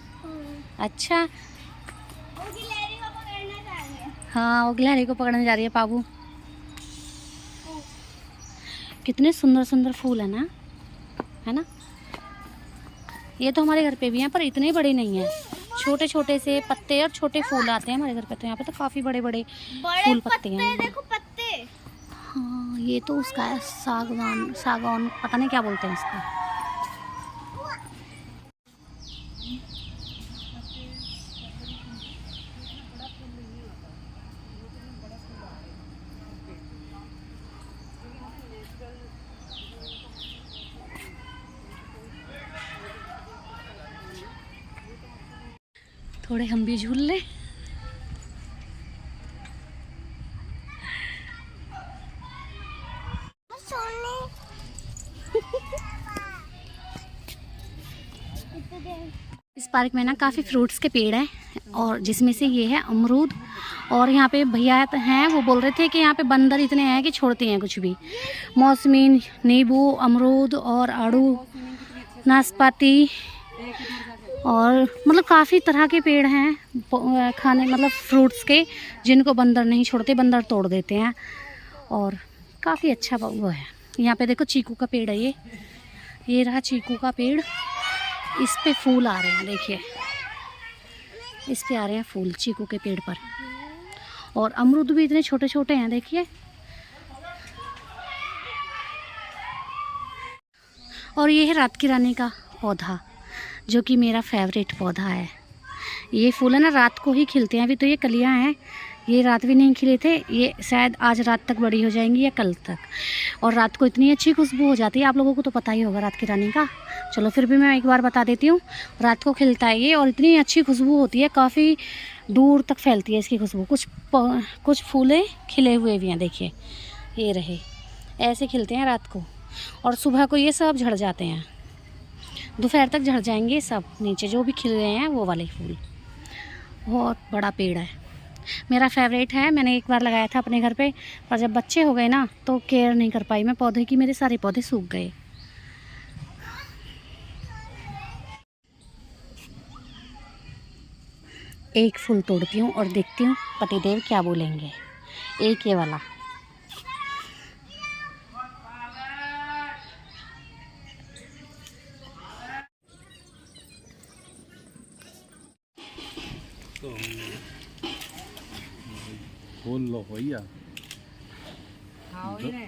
अच्छा। हाँ, वो गिलहरी को पकड़ने जा रही है पाबू। कितने सुंदर सुंदर फूल है ना, है ना? ये तो हमारे घर पे भी हैं, पर इतने बड़े नहीं हैं। छोटे छोटे से पत्ते और छोटे फूल आते हैं हमारे घर पे। तो यहाँ पे तो काफी बड़े बड़े फूल पत्ते हैं। देखो पत्ते। हाँ, ये तो उसका है सागौन, पता नहीं क्या बोलते हैं इसको। थोड़े हम भी झूल लें। इस पार्क में ना काफ़ी फ्रूट्स के पेड़ हैं, और जिसमें से ये है अमरूद। और यहाँ पे भैया हैं, वो बोल रहे थे कि यहाँ पे बंदर इतने हैं कि छोड़ते हैं कुछ भी। मौसमी, नींबू, अमरूद और आड़ू, नाशपाती, और मतलब काफ़ी तरह के पेड़ हैं खाने, मतलब फ्रूट्स के, जिनको बंदर नहीं छोड़ते, बंदर तोड़ देते हैं। और काफ़ी अच्छा वो है। यहाँ पे देखो चीकू का पेड़ है, ये रहा चीकू का पेड़। इस पे फूल आ रहे हैं, देखिए इस पे आ रहे हैं फूल चीकू के पेड़ पर। और अमरूद भी इतने छोटे छोटे हैं, देखिए। और ये है रात की रानी का पौधा, जो कि मेरा फेवरेट पौधा है। ये फूल है ना रात को ही खिलते हैं। अभी तो ये कलियां हैं, ये रात भी नहीं खिले थे, ये शायद आज रात तक बड़ी हो जाएंगी या कल तक। और रात को इतनी अच्छी खुशबू हो जाती है, आप लोगों को तो पता ही होगा रात की रानी का। चलो फिर भी मैं एक बार बता देती हूँ। रात को खिलता है ये, और इतनी अच्छी खुशबू होती है, काफ़ी दूर तक फैलती है इसकी खुशबू। कुछ फूलें खिले हुए भी हैं, देखिए ये रहे, ऐसे खिलते हैं रात को। और सुबह को ये सब झड़ जाते हैं, दोपहर तक झड़ जाएंगे सब, नीचे जो भी खिल रहे हैं वो वाले फूल। बहुत बड़ा पेड़ है, मेरा फेवरेट है। मैंने एक बार लगाया था अपने घर पे, पर जब बच्चे हो गए ना तो केयर नहीं कर पाई मैं पौधे की, मेरे सारे पौधे सूख गए। एक फूल तोड़ती हूँ और देखती हूँ पतिदेव क्या बोलेंगे। एक ये वाला, खोल लो भैया। खाओ ही नहीं।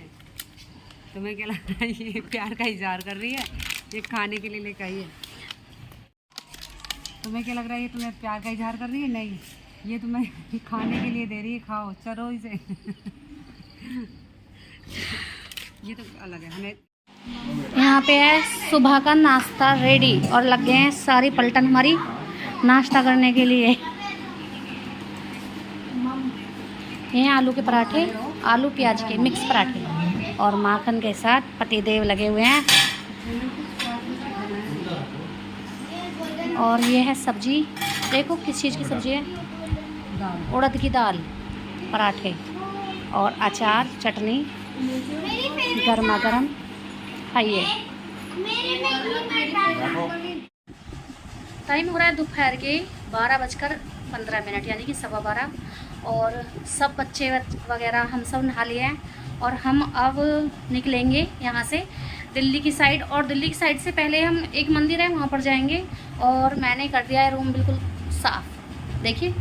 तुम्हें क्या लग रहा है ये प्यार का इजहार कर रही है? ये खाने के लिए लेकर आई है। तुम्हें क्या लग रहा है ये तुम्हें प्यार का इजहार कर रही है? नहीं, ये तुम्हें खाने के लिए दे रही है। खाओ, चलो इसे। ये तो अलग है। हमें यहाँ पे है सुबह का नाश्ता रेडी, और लग गए हैं सारी पलटन हमारी नाश्ता करने के लिए। ये हैं आलू के पराठे, आलू प्याज के मिक्स पराठे, और माखन के साथ पतिदेव लगे हुए हैं। और ये है सब्जी, देखो किस चीज़ की सब्जी है, दाल। उड़द की दाल, पराठे और अचार, चटनी, गर्मा गर्म खाइए। टाइम हो रहा है दोपहर के 12:15 यानी कि 12:15, और सब बच्चे वगैरह हम सब नहा लिए हैं और हम अब निकलेंगे यहाँ से दिल्ली की साइड। और दिल्ली की साइड से पहले हम एक मंदिर है वहाँ पर जाएंगे, और मैंने कर दिया है रूम बिल्कुल साफ़। देखिए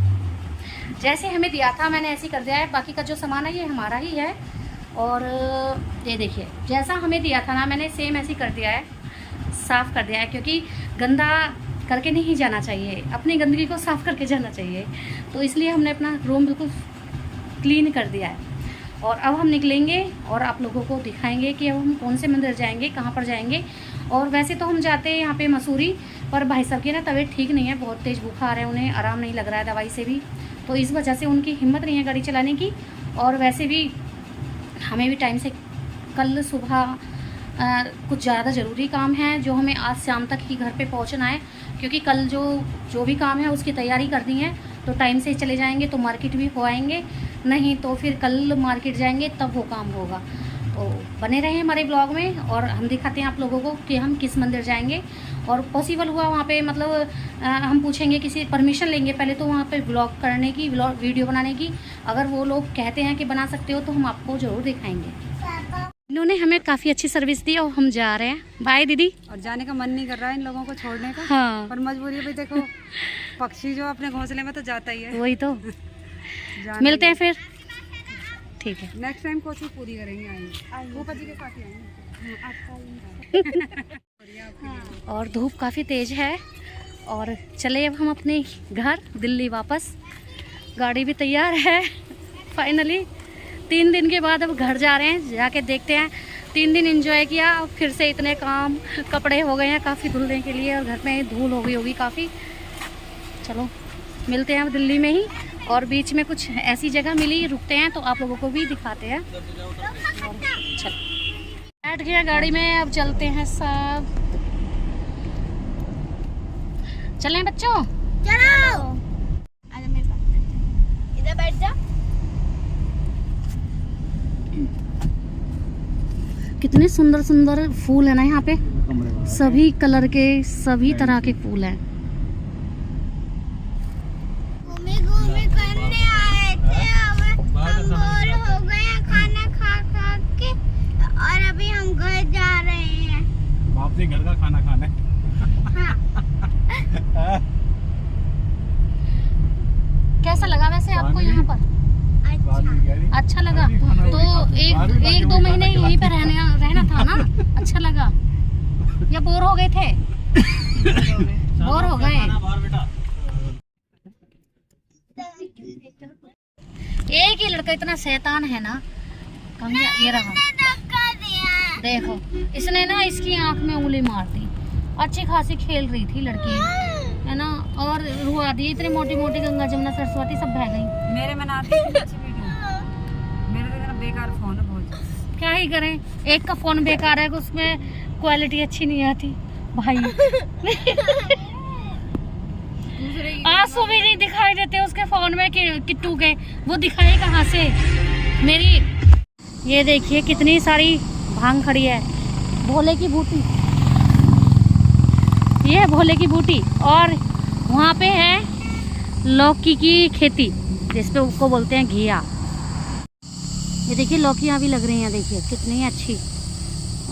जैसे हमें दिया था मैंने ऐसे ही कर दिया है, बाकी का जो सामान है ये हमारा ही है। और ये देखिए जैसा हमें दिया था ना मैंने सेम ऐसे ही कर दिया है, साफ़ कर दिया है, क्योंकि गंदा करके नहीं जाना चाहिए, अपनी गंदगी को साफ़ करके जाना चाहिए। तो इसलिए हमने अपना रूम बिल्कुल क्लीन कर दिया है। और अब हम निकलेंगे और आप लोगों को दिखाएंगे कि अब हम कौन से मंदिर जाएंगे, कहाँ पर जाएंगे। और वैसे तो हम जाते हैं यहाँ पे मसूरी, पर भाई साहब की ना तबीयत ठीक नहीं है, बहुत तेज़ बुखार है, उन्हें आराम नहीं लग रहा है दवाई से भी, तो इस वजह से उनकी हिम्मत नहीं है गाड़ी चलाने की। और वैसे भी हमें भी टाइम से कल सुबह कुछ ज़्यादा ज़रूरी काम है जो हमें आज शाम तक ही घर पे पहुंचना है, क्योंकि कल जो भी काम है उसकी तैयारी करनी है। तो टाइम से चले जाएंगे तो मार्केट भी हो आएंगे, नहीं तो फिर कल मार्केट जाएंगे तब वो काम होगा। तो बने रहें हमारे ब्लॉग में और हम दिखाते हैं आप लोगों को कि हम किस मंदिर जाएंगे। और पॉसिबल हुआ वहाँ पे मतलब हम पूछेंगे, किसी परमिशन लेंगे पहले तो वहाँ पे ब्लॉग करने की, वीडियो बनाने की। अगर वो लोग कहते हैं कि बना सकते हो तो हम आपको ज़रूर दिखाएंगे। इन्होंने हमें काफ़ी अच्छी सर्विस दी और हम जा रहे हैं। बाय दीदी। और जाने का मन नहीं कर रहा है इन लोगों को छोड़ने का। हाँ पर मजबूरी है, देखो पक्षी जो अपने घोंसले में तो जाता ही है। वही तो। मिलते हैं फिर, ठीक है। नेक्स्ट टाइम कोशिश पूरी करेंगे, आएंगे भूपा जी के साथ ही आएंगे। और धूप काफ़ी तेज़ है और चले अब हम अपने घर दिल्ली वापस। गाड़ी भी तैयार है फाइनली। 3 दिन के बाद अब घर जा रहे हैं, जाके देखते हैं। 3 दिन एंजॉय किया, फिर से इतने काम, कपड़े हो गए हैं काफ़ी धुलने के लिए और घर में धूल हो गई होगी काफ़ी। चलो मिलते हैं अब दिल्ली में ही, और बीच में कुछ ऐसी जगह मिली रुकते हैं तो आप लोगों को भी दिखाते हैं। चलो बैठ गए गाड़ी में, अब चलते हैं सब। चलें बच्चों, चलो आजा मेरे पास, इधर बैठ जा। कितने सुंदर सुंदर फूल है ना यहाँ पे, सभी कलर के, सभी तरह के फूल हैं। घूमे घूमे करने आए थे, अब हम बोर हो गए हैं खाना खा खा के, और अभी हम घर जा रहे हैं। वापसी घर का खाना खाने। हाँ। कैसा लगा वैसे आपको यहाँ पर? अच्छा। अच्छा लगा तो एक 2 महीने यहीं पे रहना था ना? अच्छा लगा या बोर हो गए थे? बोर हो गए। एक ही लड़का इतना शैतान है ना, ये रहा देखो, इसने ना इसकी आंख में उंगली मार दी। अच्छी खासी खेल रही थी लड़की है ना, और रुआ दी। इतनी मोटी मोटी गंगा जमुना सरस्वती सब बह गई। मेरे में ना मेरा तो बेकार फोन है बहुत। क्या ही करें, एक का फोन बेकार है, उसमें क्वालिटी अच्छी नहीं आती भाई। आंसू भी नहीं दिखाई देते उसके फोन में किट्टू के, वो दिखाए कहाँ से? मेरी ये देखिए कितनी सारी भांग खड़ी है, भोले की बूटी, ये है भोले की बूटी। और वहाँ पे है लौकी की खेती, जिसपे उसको बोलते हैं घिया। ये देखिए लौकियाँ भी लग रही हैं, देखिए कितनी अच्छी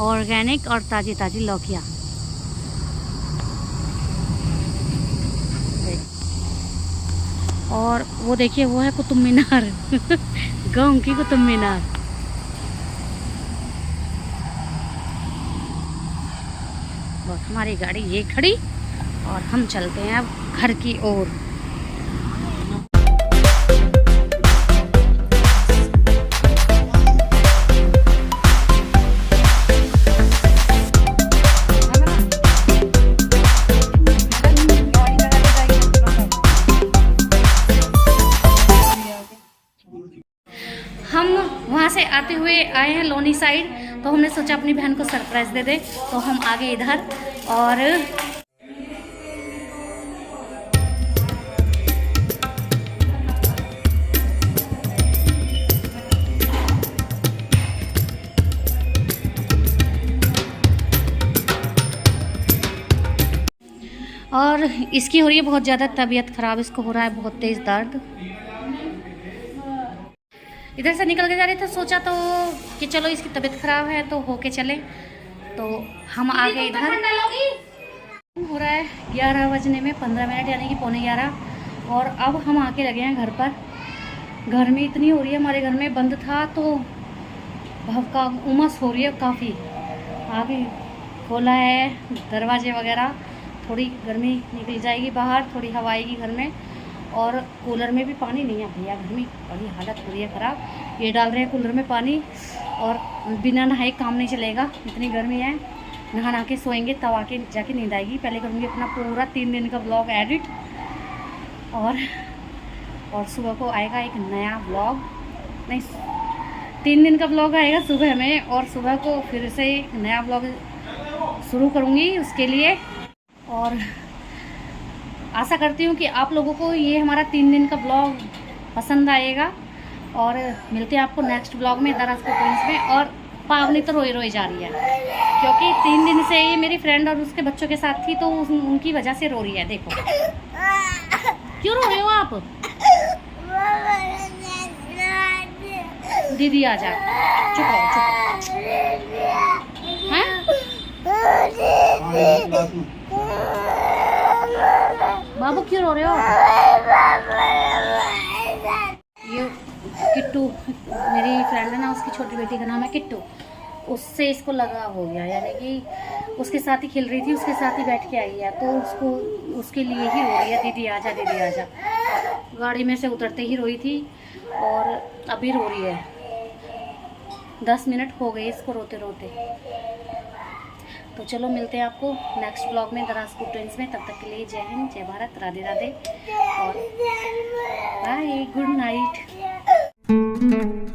ऑर्गेनिक और ताज़ी ताज़ी लौकियाँ। और वो देखिए वो है कुतुब मीनार। गाँव की कुतुब मीनार। बस हमारी गाड़ी ये खड़ी और हम चलते हैं अब घर की ओर। हम वहाँ से आते हुए आए हैं लोनी साइड, तो हमने सोचा अपनी बहन को सरप्राइज़ दे दे, तो हम आ गए इधर। और और इसकी हो रही है बहुत ज़्यादा तबीयत ख़राब, इसको हो रहा है बहुत तेज़ दर्द। इधर से निकल के जा रहे थे, सोचा तो कि चलो इसकी तबीयत ख़राब है तो होके चले, तो हम आ गए इधर। हो रहा है 11 बजने में 15 मिनट यानी कि 11:15 और अब हम आके लगे हैं घर पर। गर्मी इतनी हो रही है, हमारे घर में बंद था तो भवका उमस हो रही है काफ़ी। आगे खोला है दरवाजे वगैरह, थोड़ी गर्मी निकल जाएगी बाहर, थोड़ी हवा आएगी घर में। और कूलर में भी पानी नहीं है भैया, गर्मी बड़ी हालत हो रही है ख़राब। ये डाल रहे हैं कूलर में पानी और बिना नहाए काम नहीं चलेगा, इतनी गर्मी है। नहा के सोएंगे तब आके जाके नींद आएगी। पहले करूँगी अपना पूरा 3 दिन का ब्लॉग एडिट और सुबह को आएगा एक नया ब्लॉग, नहीं 3 दिन का ब्लॉग आएगा सुबह में, और सुबह को फिर से एक नया ब्लॉग शुरू करूँगी उसके लिए। और आशा करती हूँ कि आप लोगों को ये हमारा 3 दिन का ब्लॉग पसंद आएगा। और मिलते हैं आपको नेक्स्ट ब्लॉग में दराज़पुर ट्विंस में। और पावनी तो रोई जा रही है क्योंकि 3 दिन से ये मेरी फ्रेंड और उसके बच्चों के साथ थी तो उनकी वजह से रो रही है। देखो क्यों रो रहे हो आप? दीदी आ जा, चुप हो चुप। हैं? बाबू क्यों रो रहे हो? ये किट्टू मेरी फ्रेंड है ना, उसकी छोटी बेटी का नाम है किट्टू, उससे इसको लगा हो गया, यानी कि उसके साथ ही खेल रही थी, उसके साथ ही बैठ के आई है तो उसको उसके लिए ही रो रही है, दीदी आजा दीदी आजा। गाड़ी में से उतरते ही रोई थी और अभी रो रही है। 10 मिनट हो गए इसको रोते रोते। तो चलो मिलते हैं आपको नेक्स्ट ब्लॉग में दराज़पुर ट्विंस में। तब तक के लिए जय हिंद, जय भारत, राधे राधे और बाय, गुड नाइट।